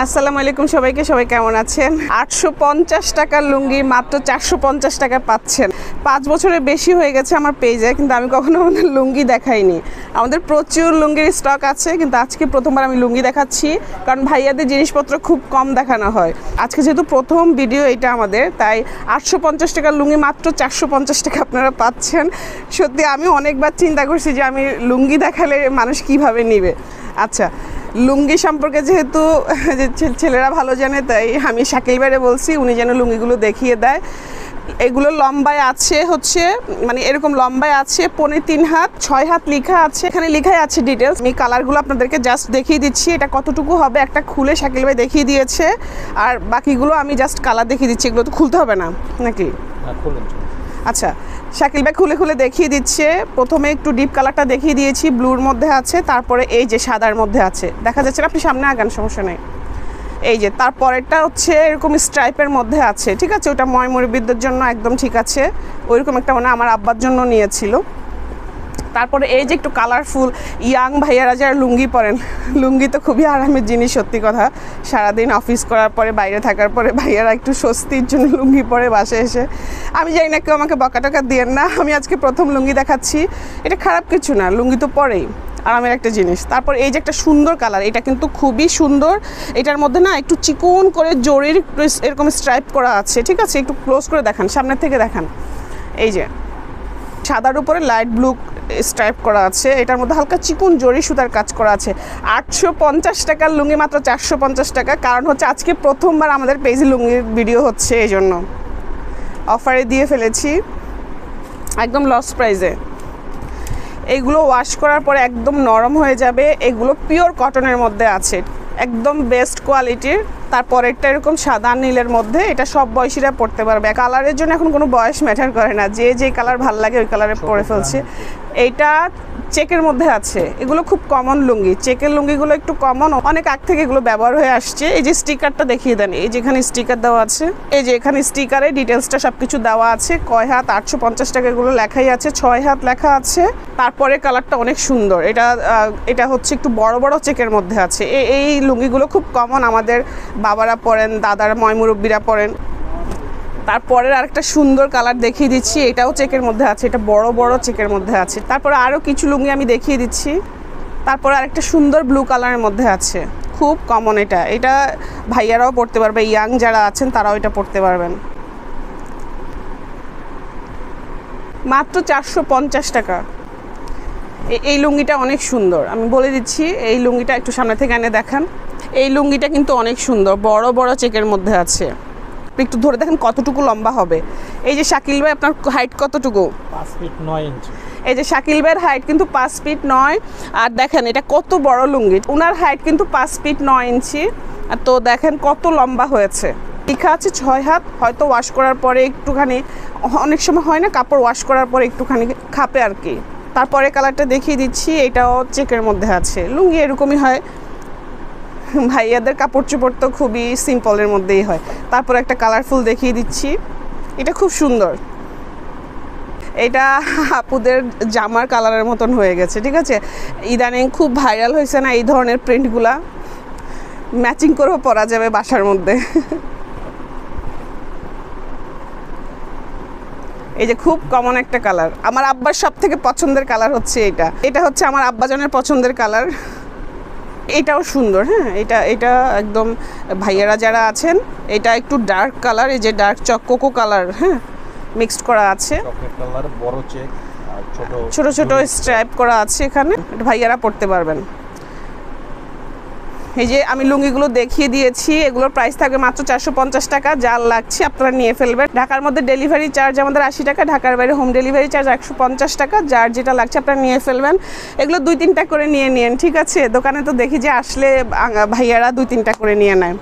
আসসালামু আলাইকুম সবাইকে, সবাই কেমন আছেন? 850 টাকার লুঙ্গি মাত্র 450 টাকায় পাচ্ছেন। 5 বছরের বেশি হয়ে গেছে আমার পেজে, কিন্তু আমি কখনো আমাদের লুঙ্গি দেখাইনি। আমাদের প্রচুর লুঙ্গির স্টক আছে, কিন্তু আজকে প্রথমবার আমি লুঙ্গি দেখাচ্ছি, কারণ ভাইয়াদের জিনিসপত্র খুব কম দেখানো হয়। আজকে যেহেতু প্রথম ভিডিও এটা আমাদের, তাই 850 টাকার লুঙ্গি মাত্র 450 টাকা আপনারা পাচ্ছেন। সত্যি আমি অনেকবার চিন্তা করছি যে আমি লুঙ্গি দেখালে মানুষ কিভাবে নিবে। আচ্ছা, লুঙ্গি সম্পর্কে যেহেতু ছেলেরা ভালো জানে, তাই আমি শাকিল ভাইরে বলছি উনি যেন লুঙ্গিগুলো দেখিয়ে দেয়। এগুলো লম্বায় আছে হচ্ছে মানে এরকম লম্বায় আছে 3.25 হাত, 6 হাত লেখা আছে, এখানে লেখাই আছে ডিটেলস। আমি কালারগুলো আপনাদেরকে জাস্ট দেখিয়ে দিচ্ছি, এটা কতটুকু হবে একটা খুলে শাকিল ভাই দেখিয়ে দিয়েছে, আর বাকিগুলো আমি জাস্ট কালার দেখিয়ে দিচ্ছি। এগুলো তো খুলতে হবে না নাকি? আচ্ছা, শাকিল ভাই খুলে খুলে দেখিয়ে দিচ্ছে। প্রথমে একটু ডিপ কালারটা দেখিয়ে দিয়েছি, ব্লুর মধ্যে আছে, তারপরে এই যে সাদার মধ্যে আছে, দেখা যাচ্ছে না? আপনি সামনে আগান, সমস্যা নেই। এই যে তারপরেরটা হচ্ছে এরকম স্ট্রাইপের মধ্যে আছে, ঠিক আছে? ওটা ময়মুরব্বিদের জন্য একদম ঠিক আছে, ওইরকম একটা মানে আমার আব্বার জন্য নিয়েছিল। তারপরে এই যে একটু কালারফুল ইয়াং ভাইয়ারা যারা লুঙ্গি পরেন, লুঙ্গি তো খুবই আরামের জিনিস, সত্যি কথা। সারাদিন অফিস করার পরে, বাইরে থাকার পরে ভাইয়ারা একটু স্বস্তির জন্য লুঙ্গি পরে বাসায় এসে। আমি জানি না কেউ আমাকে বকা টকা দিয়েন না, আমি আজকে প্রথম লুঙ্গি দেখাচ্ছি। এটা খারাপ কিছু না, লুঙ্গি তো পরেই আরামের একটা জিনিস। তারপর এই যে একটা সুন্দর কালার, এটা কিন্তু খুবই সুন্দর। এটার মধ্যে না একটু চিকন করে জরির এরকম স্ট্রাইপ করা আছে, ঠিক আছে? একটু ক্লোজ করে দেখান, সামনের থেকে দেখান। এই যে সাদার উপরে লাইট ব্লু স্ট্রাইপ করা আছে, এটার মধ্যে হালকা চিকন জরি সুতার কাজ করা আছে। 850 টাকার লুঙ্গি মাত্র 450 টাকা। কারণ হচ্ছে আজকে প্রথমবার আমাদের পেজে লুঙ্গির ভিডিও হচ্ছে, এই জন্য অফারে দিয়ে ফেলেছি একদম লস প্রাইসে। এগুলো ওয়াশ করার পরে একদম নরম হয়ে যাবে। এগুলো পিওর কটনের মধ্যে আছে, একদম বেস্ট কোয়ালিটির। তারপরেরটা এরকম সাদা নীলের মধ্যে, এটা সব বয়সীরা পরতে পারবে। কালারের জন্য এখন কোনো বয়স ম্যাটার করে না, যে যে কালার ভালো লাগে ওই কালারে পরে ফেলছে। এইটা চেকের মধ্যে আছে, এগুলো খুব কমন লুঙ্গি। চেকের লুঙ্গিগুলো একটু কমন, অনেক আগ থেকে এগুলো ব্যবহার হয়ে আসছে। এই যে স্টিকারটা দেখিয়ে দেন, এই যে এখানে স্টিকার দেওয়া আছে, এই যে এখানে স্টিকারে ডিটেলসটা সব কিছু দেওয়া আছে। কয় হাত 850 টাকা এগুলো লেখাই আছে, 6 হাত লেখা আছে। তারপরে কালারটা অনেক সুন্দর, এটা হচ্ছে একটু বড় বড় চেকের মধ্যে আছে। এই লুঙ্গিগুলো খুব কমন, আমাদের বাবারা পরেন, দাদারা ময়মুরব্বিরা পরেন। তারপরের আরেকটা সুন্দর কালার দেখিয়ে দিচ্ছি, এটাও চেকের মধ্যে আছে, এটা বড় বড় চেকের মধ্যে আছে। তারপরে আরও কিছু লুঙ্গি আমি দেখিয়ে দিচ্ছি। তারপরে আরেকটা সুন্দর ব্লু কালারের মধ্যে আছে, খুব কমন। এটা ভাইয়ারাও পরতে পারবে, ইয়াং যারা আছেন তারাও এটা পরতে পারবেন। মাত্র 450 টাকা। এই লুঙ্গিটা অনেক সুন্দর, আমি বলে দিচ্ছি। এই লুঙ্গিটা একটু সামনে থেকে এনে দেখান। এই লুঙ্গিটা কিন্তু অনেক সুন্দর, বড় বড় চেকের মধ্যে আছে। একটু ধরে দেখেন কতটুকু লম্বা হবে। এই যে শাকিল ভাই, আপনার হাইট কতটুকু? 5 ফিট 9 ইঞ্চি। এই যে শাকিল ভাইয়ের হাইট কিন্তু 5 ফিট 9। আর দেখেন এটা কত বড় লুঙ্গি, ওনার হাইট কিন্তু 5 ফিট 9 ইঞ্চি। আর তো দেখেন কত লম্বা হয়েছে। লেখা আছে 6 হাত, হয়তো ওয়াশ করার পরে একটুখানি, অনেক সময় হয় না কাপড় ওয়াশ করার পরে একটুখানি খাপে আর কি। তারপরে কালারটা দেখিয়ে দিচ্ছি, এটাও চেকের মধ্যে আছে। লুঙ্গি এরকমই হয়, ভাইয়াদের কাপড় চোপড় তো খুবই সিম্পলের মধ্যেই হয়। তারপর একটা কালারফুল দেখিয়ে দিচ্ছি, এটা খুব সুন্দর। এটা আপুদের জামার কালারের মতন হয়ে গেছে, ঠিক আছে? ইদানিং খুব ভাইরাল হয়েছে না এই ধরনের প্রিন্টগুলা, ম্যাচিং করেও পরা যাবে বাসার মধ্যে। এই যে খুব কমন একটা কালার, আমার আব্বার সব থেকে পছন্দের কালার হচ্ছে এটা হচ্ছে আমার আব্বাজনের পছন্দের কালার। এটাও সুন্দর, হ্যাঁ, এটা একদম ভাইয়ারা যারা আছেন, এটা একটু ডার্ক কালার, এই যে ডার্ক কোকো কালার, হ্যাঁ, মিক্সড করা আছে। চকলেট কালার, বড় চেক আর ছোট ছোট স্ট্রাইপ করা আছে এখানে, ভাইয়ারা পরতে পারবেন। এই যে আমি লুঙ্গিগুলো দেখিয়ে দিয়েছি, এগুলোর প্রাইস থাকবে মাত্র 450 টাকা। যার লাগছে আপনারা নিয়ে ফেলবেন। ঢাকার মধ্যে ডেলিভারি চার্জ আমাদের 80 টাকা, ঢাকার বাইরে হোম ডেলিভারি চার্জ 150 টাকা। যার যেটা লাগছে আপনারা নিয়ে ফেলবেন। এগুলো 2-3টা করে নিয়ে নিন, ঠিক আছে? দোকানে তো দেখি যে আসলে ভাইয়ারা 2-3টা করে নিয়ে নেয়।